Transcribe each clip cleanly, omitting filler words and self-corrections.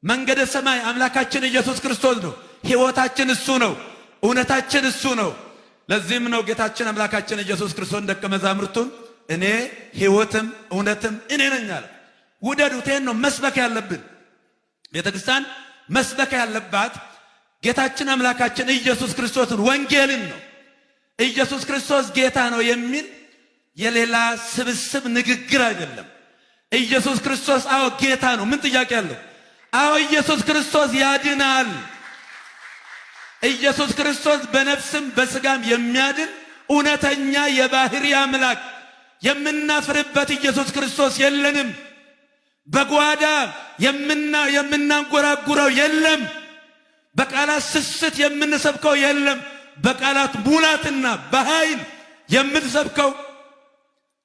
መንገደ ሰማይ አምላካችን ኢየሱስ ክርስቶስ ነው። ሕይወታችን እሱ ነው። እውነታችን እሱ ነው። ለዚህም ነው ጌታችን አምላካችን ኢየሱስ ክርስቶስ ደቀ መዛሙርቱን እኔ ሕይወትም እውነትም እኔ ነኝ አለ። ውደዱት። ይሄን ነው መስበክ ያለብን። ቤተክርስቲያን መስበክ ያለባት ጌታችን አምላካችን ኢየሱስ ክርስቶስን ወንጌልን ነው። ኢየሱስ ክርስቶስ ጌታ ነው የሚል የሌላ ስብስብ ንግግር አይደለም። ኢየሱስ ክርስቶስ አዎ ጌታ ነው። ምን ጥያቄ አለው? አዎ ኢየሱስ ክርስቶስ ያድናል። ኢየሱስ ክርስቶስ በነፍስም በስጋም የሚያድን እውነተኛ የባህሪ አምላክ የምናፍርበት ኢየሱስ ክርስቶስ የለንም። በጓዳ የምናንጎራጉረው የለም። በቃላት ስስት የምንሰብከው የለም። በቃላት ሙላትና በኃይል የምንሰብከው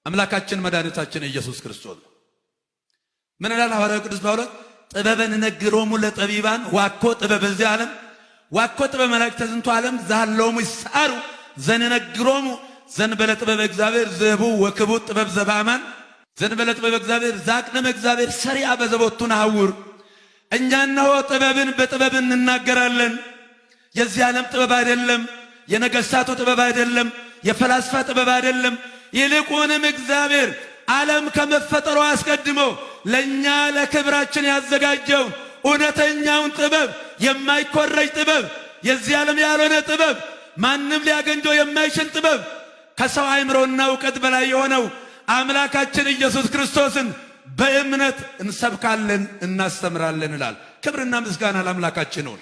አምላካችን መድኃኒታችን ኢየሱስ ክርስቶስ ነው። ምን ይላል ሐዋርያው ቅዱስ ጳውሎስ? ጥበበን ነግሮሙ ለጠቢባን ዋኮ ጥበብ በዚህ ዓለም ዋኮ ጥበብ መላእክት ዝንቱ ዓለም ዛለውሙ ይሳሩ ዘነግሮሙ ዘንበለ ጥበብ እግዚአብሔር ዘቡ ወክቡ ጥበብ ዘባማን ዘንበለ ጥበብ እግዚአብሔር ዛቅነመ እግዚአብሔር ሰሪያ በዘቦቱ ነሐውር። እኛ እነሆ ጥበብን በጥበብ እንናገራለን። የዚህ ዓለም ጥበብ አይደለም። የነገሥታቱ ጥበብ አይደለም። የፈላስፋ ጥበብ አይደለም። ይልቁንም እግዚአብሔር ዓለም ከመፈጠሩ አስቀድሞ ለኛ ለክብራችን ያዘጋጀው እውነተኛውን ጥበብ የማይኮረጅ ጥበብ የዚህ ዓለም ያልሆነ ጥበብ ማንም ሊያገኘው የማይችል ጥበብ ከሰው አእምሮና ዕውቀት በላይ የሆነው አምላካችን ኢየሱስ ክርስቶስን በእምነት እንሰብካለን እናስተምራለን ይላል። ክብርና ምስጋና ለአምላካችን ነው።